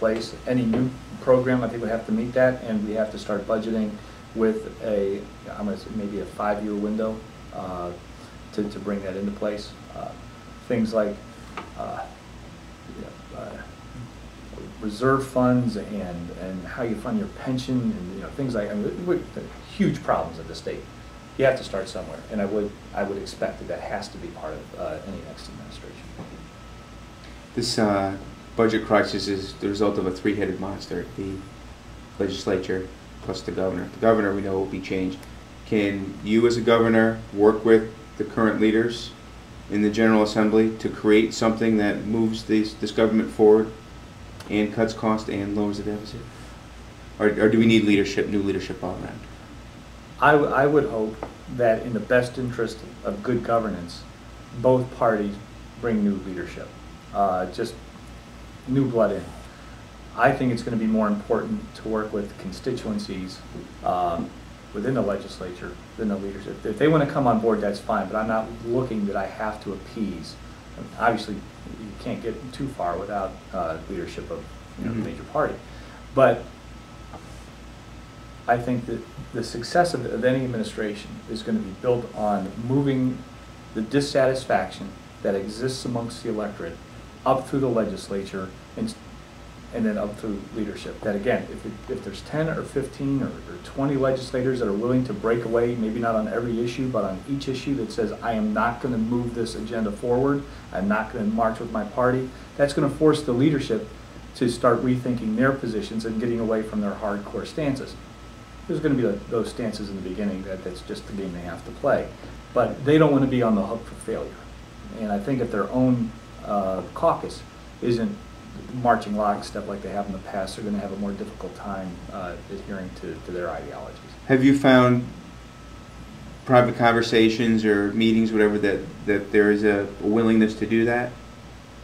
place. Any new program, I think, would have to meet that, and we have to start budgeting with a, I'm going to say maybe a 5-year window to bring that into place. Things like reserve funds and how you fund your pension, and things like, I mean, huge problems at the state. You have to start somewhere, and I would expect that has to be part of any next administration. This budget crisis is the result of a three-headed monster: the legislature plus the governor. The governor, we know, will be changed. Can you, as a governor, work with the current leaders in the General Assembly to create something that moves this government forward and cuts costs and lowers the deficit? Or do we need leadership, new leadership all around? I would hope that in the best interest of good governance, both parties bring new leadership, just new blood in. I think it's going to be more important to work with constituencies within the legislature than the leadership. If they want to come on board, that's fine, but I'm not looking that I have to appease. Obviously, you can't get too far without leadership of the major party. But I think that the success of any administration is going to be built on moving the dissatisfaction that exists amongst the electorate up through the legislature and then up through leadership. That again, if there's 10 or 15 or 20 legislators that are willing to break away, maybe not on every issue, but on each issue that says, I am not going to move this agenda forward, I'm not going to march with my party, that's going to force the leadership to start rethinking their positions and getting away from their hardcore stances. There's going to be those stances in the beginning that's just the game they have to play. But they don't want to be on the hook for failure. And I think if their own caucus isn't marching lockstep like they have in the past, they're going to have a more difficult time adhering to their ideologies. Have you found private conversations or meetings, whatever, that there is a willingness to do that?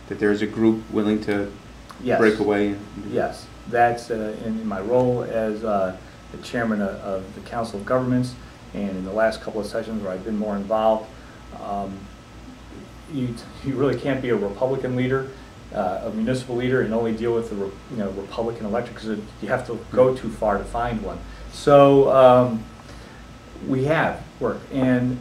That there is a group willing to break away? Yes. That's in my role as the chairman of the Council of Governments, and in the last couple of sessions where I've been more involved, you really can't be a Republican leader, a municipal leader, and only deal with the Republican electorate, because you have to go too far to find one. So we have work, and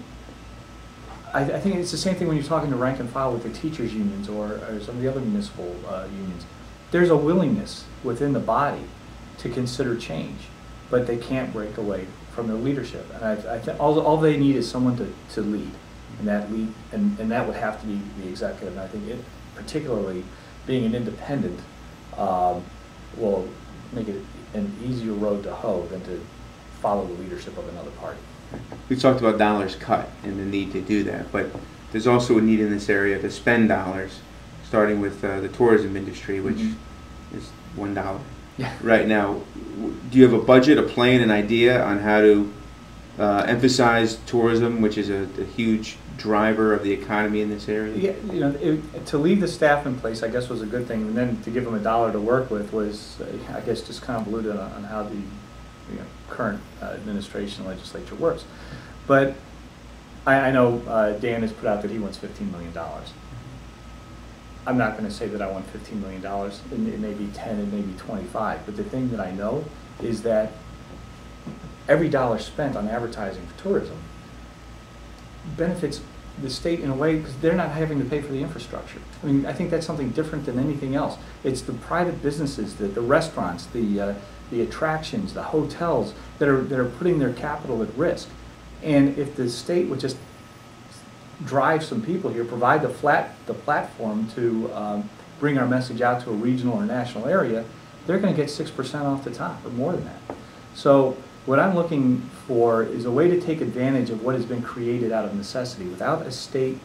I think it's the same thing when you're talking to rank and file with the teachers unions or some of the other municipal unions. There's a willingness within the body to consider change, but they can't break away from their leadership. And I think all they need is someone to lead, and that would have to be the executive. And I think particularly being an independent will make it an easier road to hoe than to follow the leadership of another party. We've talked about dollars cut and the need to do that, but there's also a need in this area to spend dollars, starting with the tourism industry, which is $1 right now. Do you have a budget, a plan, an idea on how to emphasize tourism, which is a huge driver of the economy in this area? Yeah, to leave the staff in place, I guess, was a good thing, and then to give them $1 to work with was, I guess, just convoluted on how the current administration legislature works. But I know Dan has put out that he wants $15 million. I'm not going to say that I want $15 million. It may be 10, it may be 25. But the thing that I know is that every dollar spent on advertising for tourism benefits the state in a way because they're not having to pay for the infrastructure. I mean, I think that's something different than anything else. It's the private businesses, the restaurants, the attractions, the hotels that are putting their capital at risk. And if the state would just drive some people here, provide the platform to bring our message out to a regional or national area, they're going to get 6% off the top or more than that. So what I'm looking for is a way to take advantage of what has been created out of necessity without a state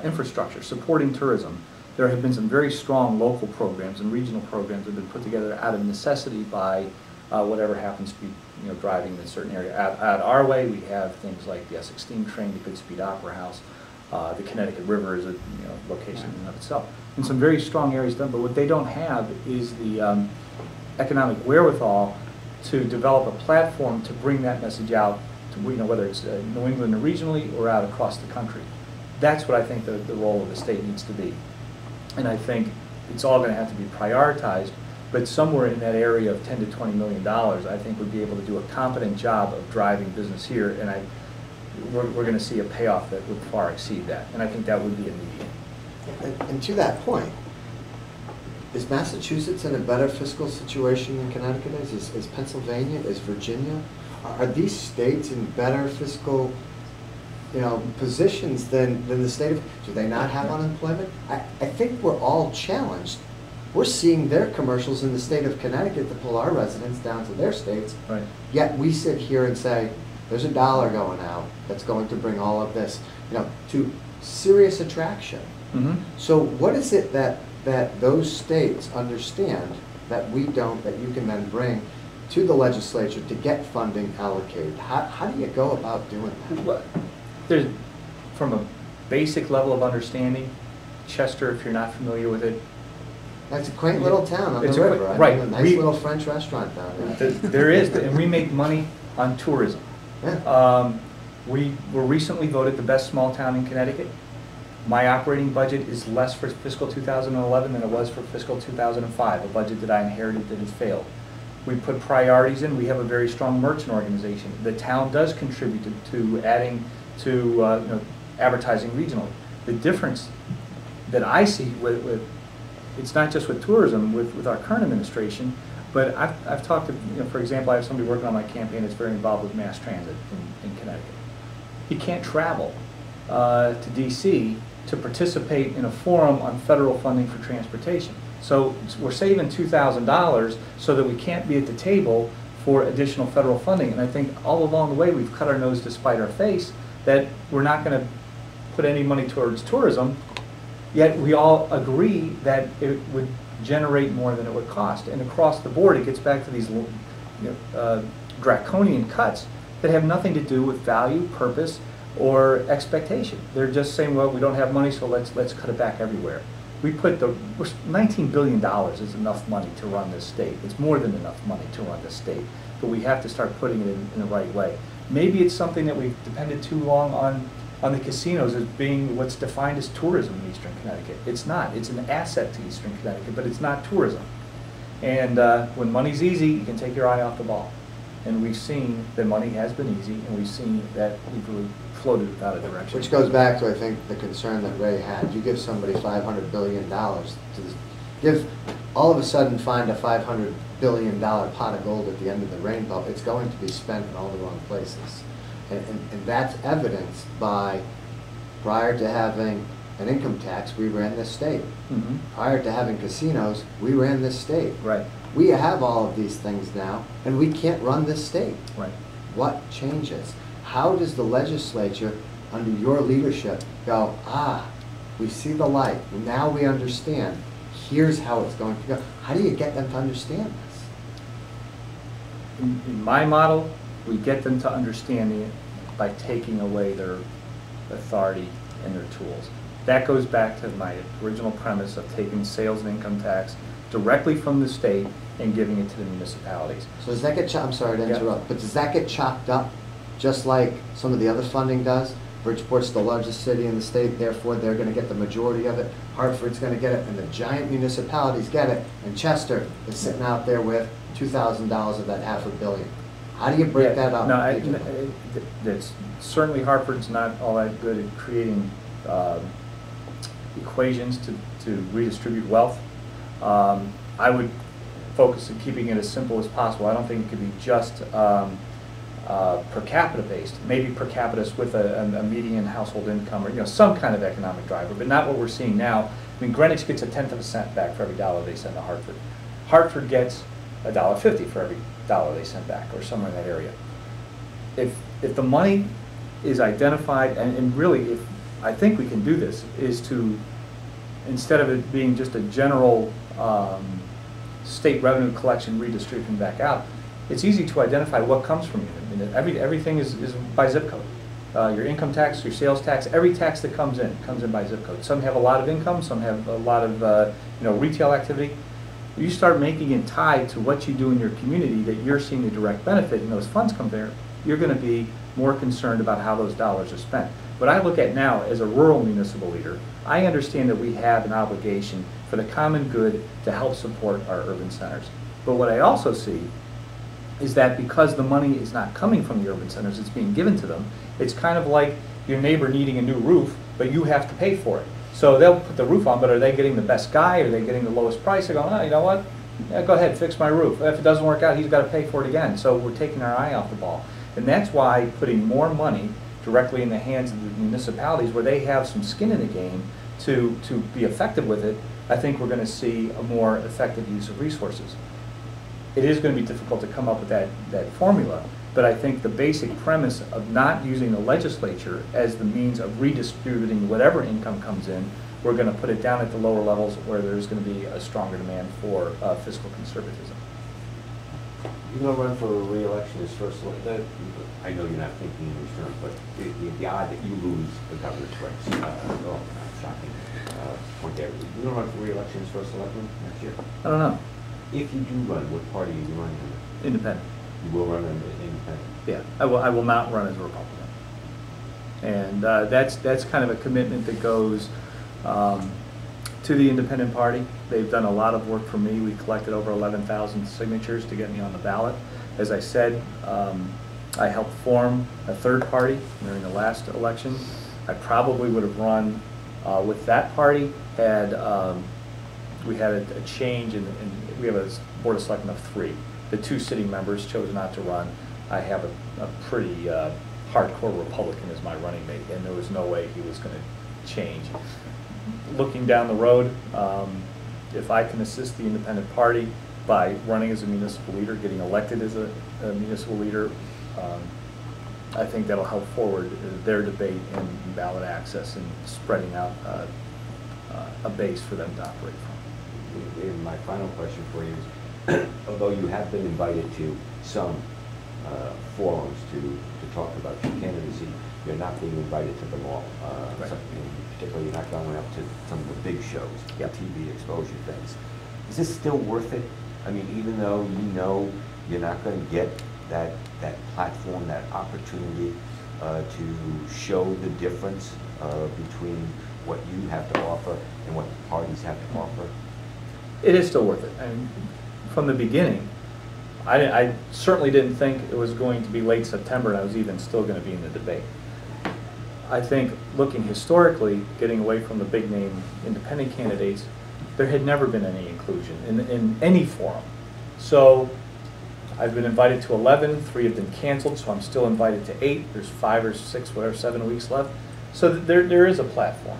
infrastructure supporting tourism. There have been some very strong local programs and regional programs that have been put together out of necessity by whatever happens to be driving in a certain area. Out our way, we have things like the Essex Steam Train, the Goodspeed Opera House, the Connecticut River is a location in and of itself, and some very strong areas done. But what they don't have is the economic wherewithal to develop a platform to bring that message out to whether it's New England or regionally or out across the country. That's what I think the role of the state needs to be. And I think it's all going to have to be prioritized but somewhere in that area of 10 to 20 million dollars, I think would be able to do a competent job of driving business here, and we're going to see a payoff that would far exceed that, and I think that would be immediate. And to that point, is Massachusetts in a better fiscal situation than Connecticut is? Is Pennsylvania? Is Virginia? Are these states in better fiscal, positions than the state of? Do they not have unemployment? I think we're all challenged. We're seeing their commercials in the state of Connecticut to pull our residents down to their states. Right. Yet we sit here and say, there's $1 going out that's going to bring all of this, to serious attraction. Mm-hmm. So what is it that those states understand that we don't, that you can then bring to the legislature to get funding allocated? How do you go about doing that? Well, there's, from a basic level of understanding, Chester, if you're not familiar with it, That's a quaint little town on the It's river. right. A nice little French restaurant down there. There is, and we make money on tourism. Yeah. We were recently voted the best small town in Connecticut. My operating budget is less for fiscal 2011 than it was for fiscal 2005, a budget that I inherited that has failed. We put priorities in. We have a very strong merchant organization. The town does contribute to adding to advertising regionally. The difference that I see with it's not just with tourism, with our current administration, but I've talked to, for example, I have somebody working on my campaign that's very involved with mass transit in Connecticut. He can't travel to DC to participate in a forum on federal funding for transportation. So we're saving $2,000 so that we can't be at the table for additional federal funding. And I think all along the way we've cut our nose to spite our face that we're not going to put any money towards tourism, yet we all agree that it would generate more than it would cost. And across the board it gets back to these draconian cuts that have nothing to do with value, purpose, or expectation. They're just saying, well, we don't have money, so let's cut it back everywhere. We put $19 billion is enough money to run this state. It's more than enough money to run this state, but we have to start putting it in the right way. Maybe it's something that we've depended too long on the casinos as being what's defined as tourism in Eastern Connecticut. It's not. It's an asset to Eastern Connecticut, but it's not tourism. And when money's easy, you can take your eye off the ball. And we've seen that money has been easy, and we've seen that we've really floated without a direction. Which goes back to, I think, the concern that Ray had. You give somebody $500 billion all of a sudden find a $500 billion pot of gold at the end of the rainbow, it's going to be spent in all the wrong places. And that's evidenced by, prior to having an income tax, we ran this state. Mm-hmm. Prior to having casinos, we ran this state. Right. We have all of these things now, and we can't run this state. Right. What changes? How does the legislature, under your leadership, go, we see the light, now we understand, here's how it's going to go? How do you get them to understand this? In my model, we get them to understand it by taking away their authority and their tools. That goes back to my original premise of taking sales and income tax directly from the state and giving it to the municipalities. So does that get I'm sorry to interrupt, but does that get chopped up just like some of the other funding does? Bridgeport's the largest city in the state, therefore they're going to get the majority of it. Hartford's going to get it, and the giant municipalities get it. And Chester is sitting out there with $2,000 of that $500 million. How do you break that up? No, it's certainly Hartford's not all that good at creating equations to redistribute wealth. I would focus on keeping it as simple as possible. I don't think it could be just per capita based. Maybe per capita with a median household income, or some kind of economic driver, but not what we're seeing now. I mean, Greenwich gets 1/10 of a cent back for every dollar they send to Hartford. Hartford gets $1.50 for every dollar they send back, or somewhere in that area. If the money is identified, and really, I think we can do this, is to, instead of it being just a general state revenue collection redistribution back out, it's easy to identify what comes from you. I mean, everything is by zip code. Your income tax, your sales tax, every tax that comes in by zip code. Some have a lot of income, some have a lot of retail activity. You start making it tied to what you do in your community, that you're seeing a direct benefit, and those funds come there, you're going to be more concerned about how those dollars are spent. What I look at now as a rural municipal leader, I understand that we have an obligation for the common good to help support our urban centers. But what I also see is that because the money is not coming from the urban centers, it's being given to them, it's kind of like your neighbor needing a new roof, but you have to pay for it. So they'll put the roof on, but are they getting the best guy? Are they getting the lowest price? They're going, oh, you know what? Yeah, go ahead, fix my roof. If it doesn't work out, he's got to pay for it again. So we're taking our eye off the ball. And that's why putting more money directly in the hands of the municipalities where they have some skin in the game to be effective with it, I think we're going to see a more effective use of resources. It is going to be difficult to come up with that formula, but I think the basic premise of not using the legislature as the means of redistributing whatever income comes in, we're going to put it down at the lower levels where there's going to be a stronger demand for fiscal conservatism. You're going to run for re-election as first, I know you're not thinking in these terms, but the odd that you lose the governor's race, shocking point there. You're going to run for re-election as first selectman next year? I don't know. If you do run, what party are you running under? Independent. You will run under independent? Yeah, I will not run as a Republican. And that's kind of a commitment that goes to the independent party. They've done a lot of work for me. We collected over 11,000 signatures to get me on the ballot. As I said, I helped form a third party during the last election. I probably would have run with that party had we had a change in we have a board of selectmen of 3. The 2 sitting members chose not to run. I have a pretty hardcore Republican as my running mate, and there was no way he was going to change. Looking down the road, if I can assist the independent party by running as a municipal leader, getting elected as a municipal leader, I think that'll help forward their debate and ballot access and spreading out a base for them to operate from. And my final question for you is, although you have been invited to some forums to talk about your candidacy, you're not being invited to them all. Right. So, particularly, you're not going up to some of the big shows, Yep. the TV exposure things. Is this still worth it? I mean, even though you know you're not going to get that platform, that opportunity to show the difference between what you have to offer and what the parties have to offer? It is still worth it. I mean, from the beginning, I certainly didn't think it was going to be late September and I was even still going to be in the debate. I think looking historically, getting away from the big name independent candidates, there had never been any inclusion in any forum. So I've been invited to 11, 3 have been canceled, so I'm still invited to 8. There's 5 or 6, whatever, 7 weeks left. So there is a platform.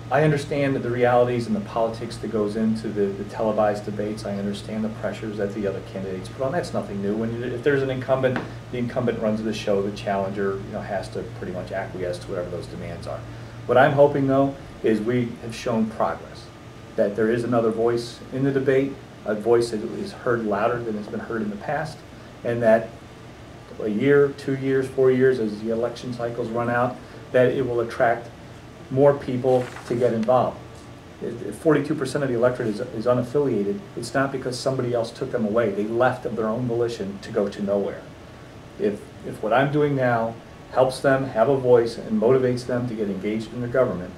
I understand the realities and the politics that goes into the televised debates. I understand the pressures that the other candidates put on. That's nothing new. If there's an incumbent, the incumbent runs the show. The challenger, has to pretty much acquiesce to whatever those demands are. What I'm hoping, though, is we have shown progress. That there is another voice in the debate, a voice that is heard louder than has been heard in the past, and that a year, 2 years, 4 years, as the election cycles run out, that it will attract more people to get involved. If 42% of the electorate is unaffiliated, it's not because somebody else took them away. They left of their own volition to go to nowhere. If what I'm doing now helps them have a voice and motivates them to get engaged in their government,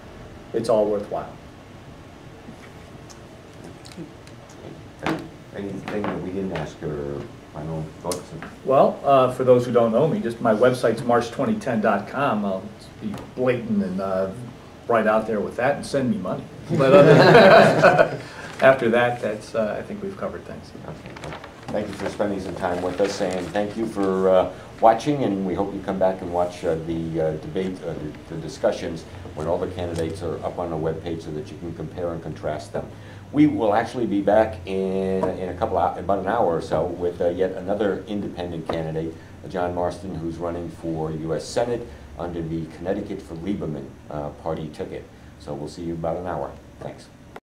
it's all worthwhile. Anything that we didn't ask or final thoughts? Well, for those who don't know me, just my website's marsh2010.com. I'll be blatant and right out there with that and send me money. But after that, that's I think we've covered things. Okay. Thank you for spending some time with us, and thank you for watching, and we hope you come back and watch the debate, the discussions when all the candidates are up on the webpage so that you can compare and contrast them. We will actually be back in about an hour or so with yet another independent candidate, John Marston, who's running for U.S. Senate under the Connecticut for Lieberman party ticket. So we'll see you in about an hour. Thanks.